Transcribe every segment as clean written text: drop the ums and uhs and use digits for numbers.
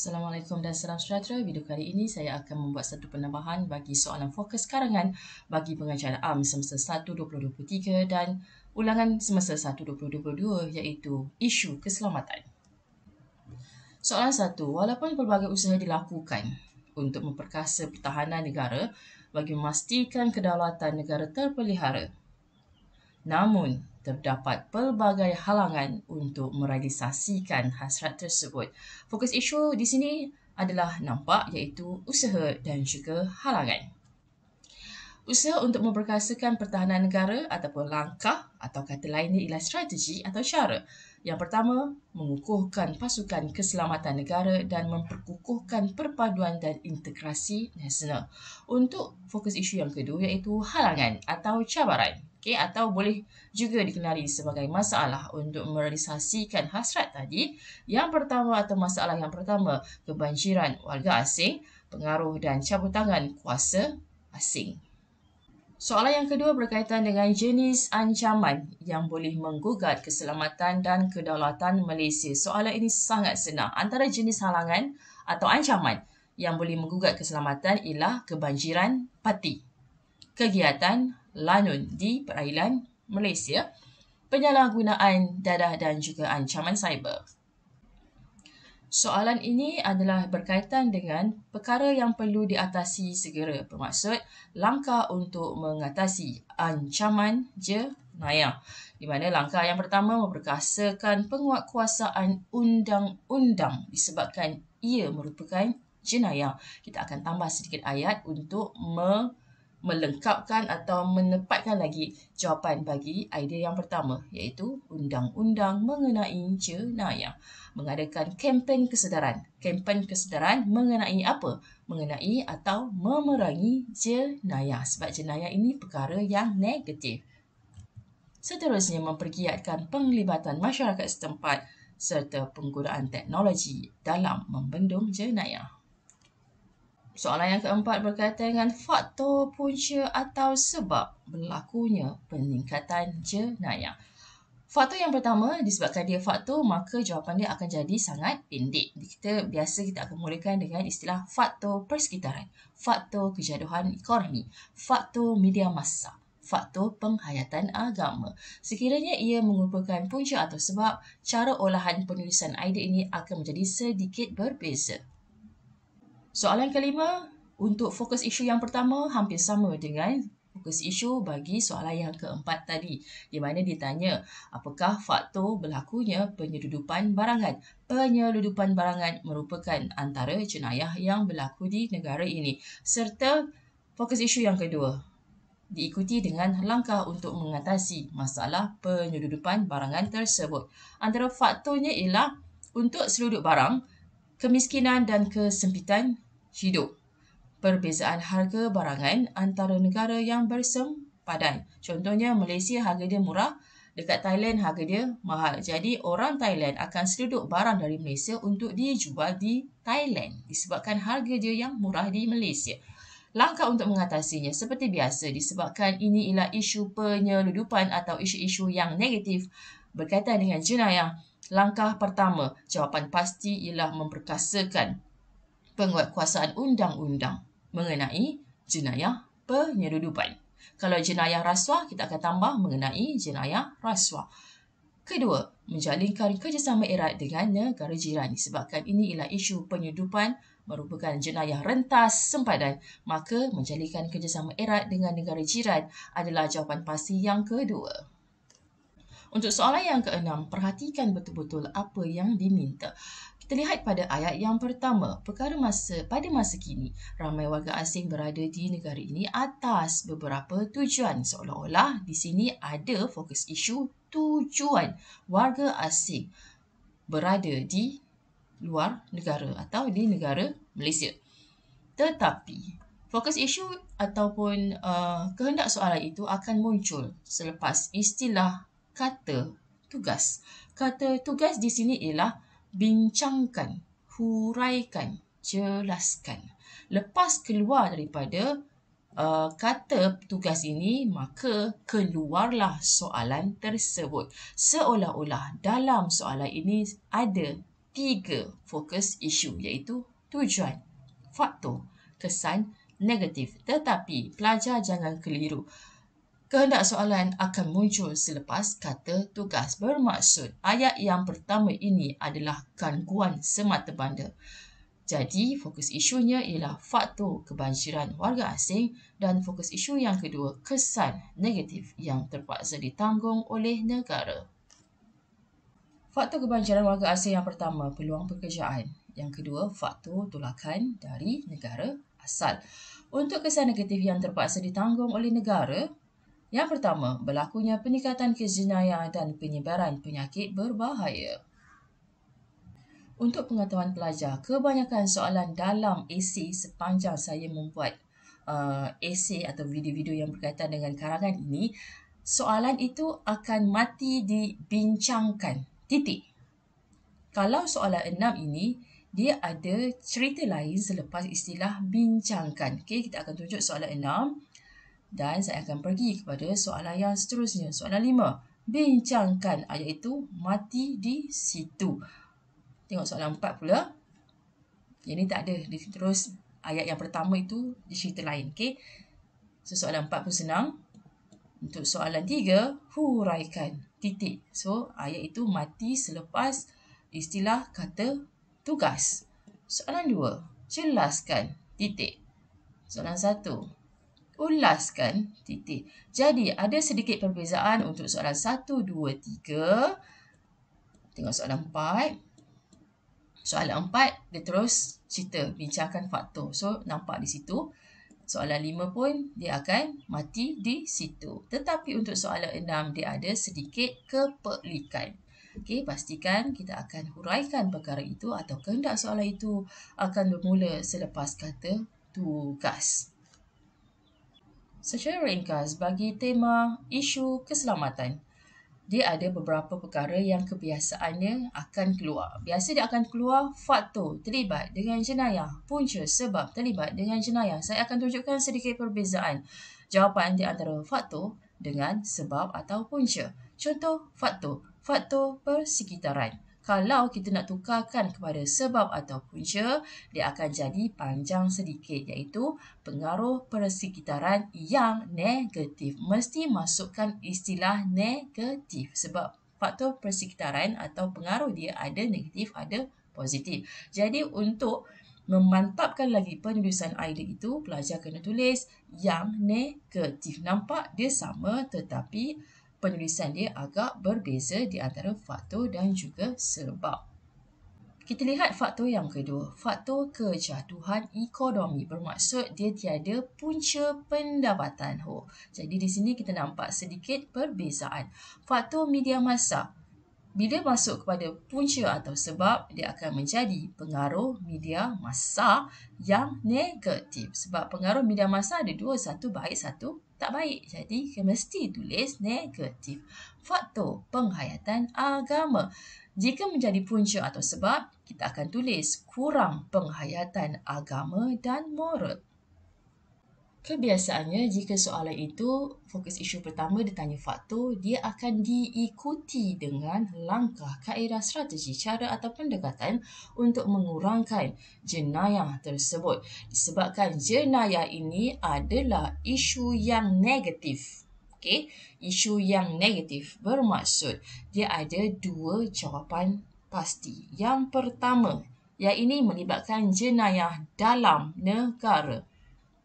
Assalamualaikum dan salam sejahtera. Video kali ini saya akan membuat satu penambahan bagi soalan fokus karangan bagi pengajaran AM semester 1 2023 dan ulangan semester 1 2022 iaitu isu keselamatan. Soalan 1. Walaupun pelbagai usaha dilakukan untuk memperkasa pertahanan negara bagi memastikan kedaulatan negara terpelihara, namun terdapat pelbagai halangan untuk merealisasikan hasrat tersebut. Fokus isu di sini adalah nampak iaitu usaha dan juga halangan. Usaha untuk memperkasakan pertahanan negara ataupun langkah atau kata lainnya ialah strategi atau cara. Yang pertama, mengukuhkan pasukan keselamatan negara dan memperkukuhkan perpaduan dan integrasi nasional. Untuk fokus isu yang kedua iaitu halangan atau cabaran. Atau boleh juga dikenali sebagai masalah untuk merealisasikan hasrat tadi. Yang pertama atau masalah yang pertama, kebanjiran warga asing, pengaruh dan cabut tangan kuasa asing. Soalan yang kedua berkaitan dengan jenis ancaman yang boleh menggugat keselamatan dan kedaulatan Malaysia. Soalan ini sangat senang. Antara jenis halangan atau ancaman yang boleh menggugat keselamatan ialah kebanjiran parti, kegiatan lanun di perairan Malaysia, penyalahgunaan dadah dan juga ancaman cyber. Soalan ini adalah berkaitan dengan perkara yang perlu diatasi segera. Bermaksud langkah untuk mengatasi ancaman jenayah. Di mana langkah yang pertama memperkasakan penguatkuasaan undang-undang disebabkan ia merupakan jenayah. Kita akan tambah sedikit ayat untuk melengkapkan atau menepatkan lagi jawapan bagi idea yang pertama iaitu undang-undang mengenai jenayah. Mengadakan kempen kesedaran. Kempen kesedaran mengenai apa? Mengenai atau memerangi jenayah. Sebab jenayah ini perkara yang negatif. Seterusnya mempergiatkan penglibatan masyarakat setempat serta penggunaan teknologi dalam membendung jenayah. Soalan yang keempat berkaitan dengan faktor punca atau sebab berlakunya peningkatan jenayah. Faktor yang pertama, disebabkan dia faktor, maka jawapan dia akan jadi sangat pendek. Kita akan mulakan dengan istilah faktor persekitaran, faktor kejaduhan ekonomi, faktor media massa, faktor penghayatan agama. Sekiranya ia merupakan punca atau sebab, cara olahan penulisan idea ini akan menjadi sedikit berbeza. Soalan kelima, untuk fokus isu yang pertama hampir sama dengan fokus isu bagi soalan yang keempat tadi, di mana ditanya apakah faktor berlakunya penyeludupan barangan. Penyeludupan barangan merupakan antara jenayah yang berlaku di negara ini. Serta fokus isu yang kedua diikuti dengan langkah untuk mengatasi masalah penyeludupan barangan tersebut. Antara faktornya ialah untuk seluduk barang, kemiskinan dan kesempitan hidup. Perbezaan harga barangan antara negara yang bersempadan. Contohnya Malaysia harga dia murah, dekat Thailand harga dia mahal. Jadi orang Thailand akan seluduk barang dari Malaysia untuk dijual di Thailand disebabkan harga dia yang murah di Malaysia. Langkah untuk mengatasinya seperti biasa disebabkan ini ialah isu penyeludupan atau isu-isu yang negatif berkaitan dengan jenayah. Langkah pertama, jawapan pasti ialah memperkasakan penguatkuasaan undang-undang mengenai jenayah penyeludupan. Kalau jenayah rasuah, kita akan tambah mengenai jenayah rasuah. Kedua, menjalinkan kerjasama erat dengan negara jiran disebabkan ini ialah isu penyeludupan merupakan jenayah rentas sempadan, maka menjalinkan kerjasama erat dengan negara jiran adalah jawapan pasti yang kedua. Untuk soalan yang keenam, perhatikan betul-betul apa yang diminta. Kita lihat pada ayat yang pertama, pada masa kini, ramai warga asing berada di negara ini atas beberapa tujuan. Seolah-olah di sini ada fokus isu tujuan warga asing berada di luar negara atau di negara Malaysia. Tetapi, fokus isu ataupun kehendak soalan itu akan muncul selepas istilah kata tugas. Kata tugas di sini ialah bincangkan, huraikan, jelaskan. Lepas keluar daripada kata tugas ini, maka keluarlah soalan tersebut. Seolah-olah dalam soalan ini ada 3 fokus isu iaitu tujuan, faktor, kesan negatif. Tetapi pelajar jangan keliru. Kehendak soalan akan muncul selepas kata tugas. Bermaksud ayat yang pertama ini adalah gangguan semata-banda. Jadi, fokus isunya ialah faktor kebanjiran warga asing dan fokus isu yang kedua, kesan negatif yang terpaksa ditanggung oleh negara. Faktor kebanjiran warga asing yang pertama, peluang pekerjaan. Yang kedua, faktor tolakan dari negara asal. Untuk kesan negatif yang terpaksa ditanggung oleh negara, yang pertama, berlakunya peningkatan kejenayah dan penyebaran penyakit berbahaya. Untuk pengetahuan pelajar, kebanyakan soalan dalam esei sepanjang saya membuat esei atau video-video yang berkaitan dengan karangan ini, soalan itu akan mati dibincangkan. Titik. Kalau soalan 6 ini, dia ada cerita lain selepas istilah bincangkan. Okey, kita akan tunjuk soalan 6 dan saya akan pergi kepada soalan yang seterusnya. Soalan 5. Bincangkan, ayat itu mati di situ. Tengok soalan 4 pula. Yang ni tak ada. Dia terus ayat yang pertama itu di cerita lain. Okay? So, soalan 4 pun senang. Untuk soalan 3, huraikan. Titik. So, ayat itu mati selepas istilah kata tugas. Soalan 2, jelaskan. Titik. Soalan 1, ulaskan. Titik. Jadi, ada sedikit perbezaan untuk soalan 1, 2, 3. Tengok soalan 4. Soalan 4, dia terus cerita, bincangkan faktor. So, nampak di situ. Soalan 5 pun, dia akan mati di situ. Tetapi untuk soalan 6, dia ada sedikit kepelikan. Okey, pastikan kita akan huraikan perkara itu atau kehendak soalan itu akan bermula selepas kata tugas. Secara ringkas, bagi tema isu keselamatan, dia ada beberapa perkara yang kebiasaannya akan keluar. Biasa dia akan keluar faktor terlibat dengan jenayah, punca sebab terlibat dengan jenayah. Saya akan tunjukkan sedikit perbezaan jawapan di antara faktor dengan sebab atau punca. Contoh faktor, faktor persekitaran. Kalau kita nak tukarkan kepada sebab atau punca, dia akan jadi panjang sedikit, iaitu pengaruh persekitaran yang negatif. Mesti masukkan istilah negatif sebab faktor persekitaran atau pengaruh dia ada negatif, ada positif. Jadi untuk memantapkan lagi penulisan idea itu, pelajar kena tulis yang negatif. Nampak dia sama tetapi penulisan dia agak berbeza di antara faktor dan juga sebab. Kita lihat faktor yang kedua, faktor kejatuhan ekonomi. Bermaksud dia tiada punca pendapatan. Jadi di sini kita nampak sedikit perbezaan. Faktor media massa. Bila masuk kepada punca atau sebab, dia akan menjadi pengaruh media massa yang negatif. Sebab pengaruh media massa ada dua, satu baik, satu tak baik. Jadi, mesti tulis negatif. Faktor penghayatan agama. Jika menjadi punca atau sebab, kita akan tulis kurang penghayatan agama dan moral. Kebiasaannya, jika soalan itu fokus isu pertama ditanya faktor, dia akan diikuti dengan langkah, kaedah, strategi, cara atau pendekatan untuk mengurangkan jenayah tersebut. Disebabkan jenayah ini adalah isu yang negatif. Okey, isu yang negatif bermaksud dia ada dua jawapan pasti. Yang pertama, yang ini melibatkan jenayah dalam negara.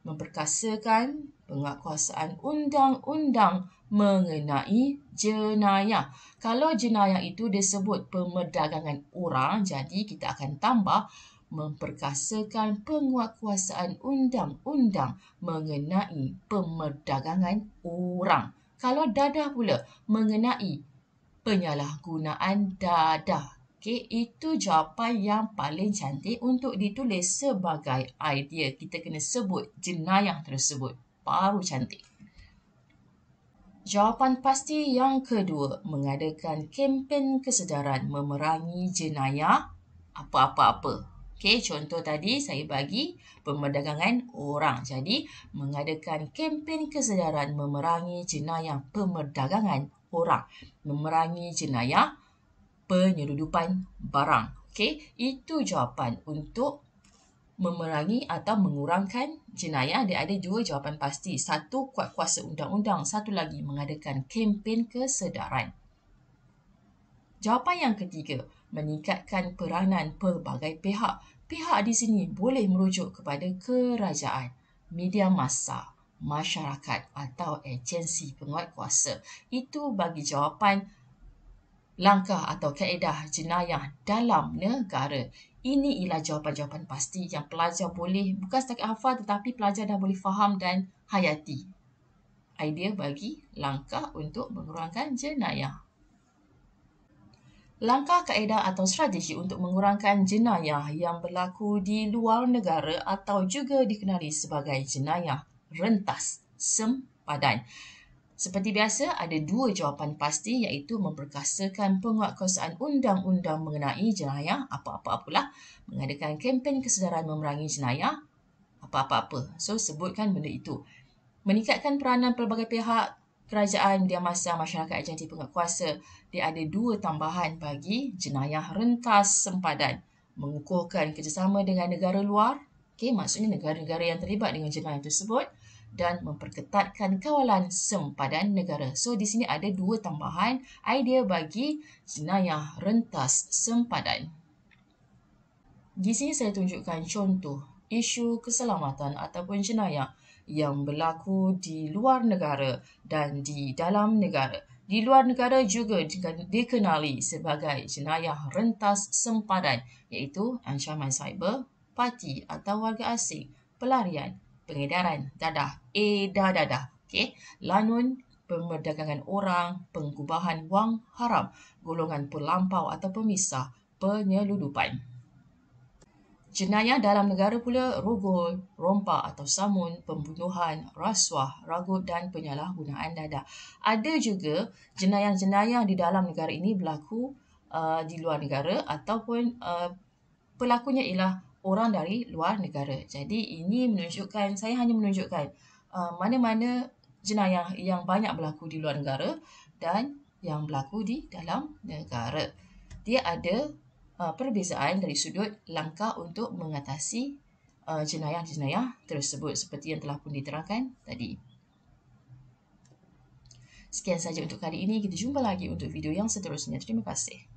Memperkasakan penguatkuasaan undang-undang mengenai jenayah. Kalau jenayah itu disebut pemerdagangan orang, jadi kita akan tambah memperkasakan penguatkuasaan undang-undang mengenai pemerdagangan orang. Kalau dadah pula mengenai penyalahgunaan dadah. Okay, itu jawapan yang paling cantik untuk ditulis sebagai idea. Kita kena sebut jenayah tersebut. Baru cantik. Jawapan pasti yang kedua, mengadakan kempen kesedaran memerangi jenayah apa-apa-apa. Okay, contoh tadi saya bagi pemerdagangan orang. Jadi, mengadakan kempen kesedaran memerangi jenayah pemerdagangan orang. Memerangi jenayah penyeludupan barang. Okey, itu jawapan untuk memerangi atau mengurangkan jenayah. Dia ada dua jawapan pasti. Satu, kuat kuasa undang-undang. Satu lagi, mengadakan kempen kesedaran. Jawapan yang ketiga, meningkatkan peranan pelbagai pihak. Pihak di sini boleh merujuk kepada kerajaan, media massa, masyarakat atau agensi penguatkuasa. Itu bagi jawapan langkah atau kaedah jenayah dalam negara. Ini ialah jawapan-jawapan pasti yang pelajar boleh bukan setakat hafal tetapi pelajar dah boleh faham dan hayati. Idea bagi langkah untuk mengurangkan jenayah. Langkah kaedah atau strategi untuk mengurangkan jenayah yang berlaku di luar negara atau juga dikenali sebagai jenayah rentas sempadan. Seperti biasa, ada dua jawapan pasti iaitu memperkasakan penguatkuasaan undang-undang mengenai jenayah, apa-apa-apalah, mengadakan kempen kesedaran memerangi jenayah, apa-apa-apa. So, sebutkan benda itu. Meningkatkan peranan pelbagai pihak, kerajaan, media massa, masyarakat, agensi penguatkuasa. Dia ada dua tambahan bagi jenayah rentas sempadan. Mengukuhkan kerjasama dengan negara luar, maksudnya negara-negara yang terlibat dengan jenayah tersebut, dan memperketatkan kawalan sempadan negara. So, di sini ada dua tambahan idea bagi jenayah rentas sempadan. Di sini saya tunjukkan contoh isu keselamatan ataupun jenayah yang berlaku di luar negara dan di dalam negara. Di luar negara juga dikenali sebagai jenayah rentas sempadan, iaitu ancaman cyber, parti atau warga asing, pelarian, pengedaran dadah, dadah. Lanun, pemerdagangan orang, pengubahan wang haram, golongan pelampau atau pemisah, penyeludupan. Jenayah dalam negara pula rogol, rompak atau samun, pembunuhan, rasuah, ragut dan penyalahgunaan dadah. Ada juga jenayah-jenayah di dalam negara ini berlaku di luar negara ataupun pelakunya ialah orang dari luar negara. Jadi ini menunjukkan, saya hanya menunjukkan mana-mana jenayah yang banyak berlaku di luar negara dan yang berlaku di dalam negara. Dia ada perbezaan dari sudut langkah untuk mengatasi jenayah-jenayah tersebut seperti yang telah pun diterangkan tadi. Sekian saja untuk kali ini. Kita jumpa lagi untuk video yang seterusnya. Terima kasih.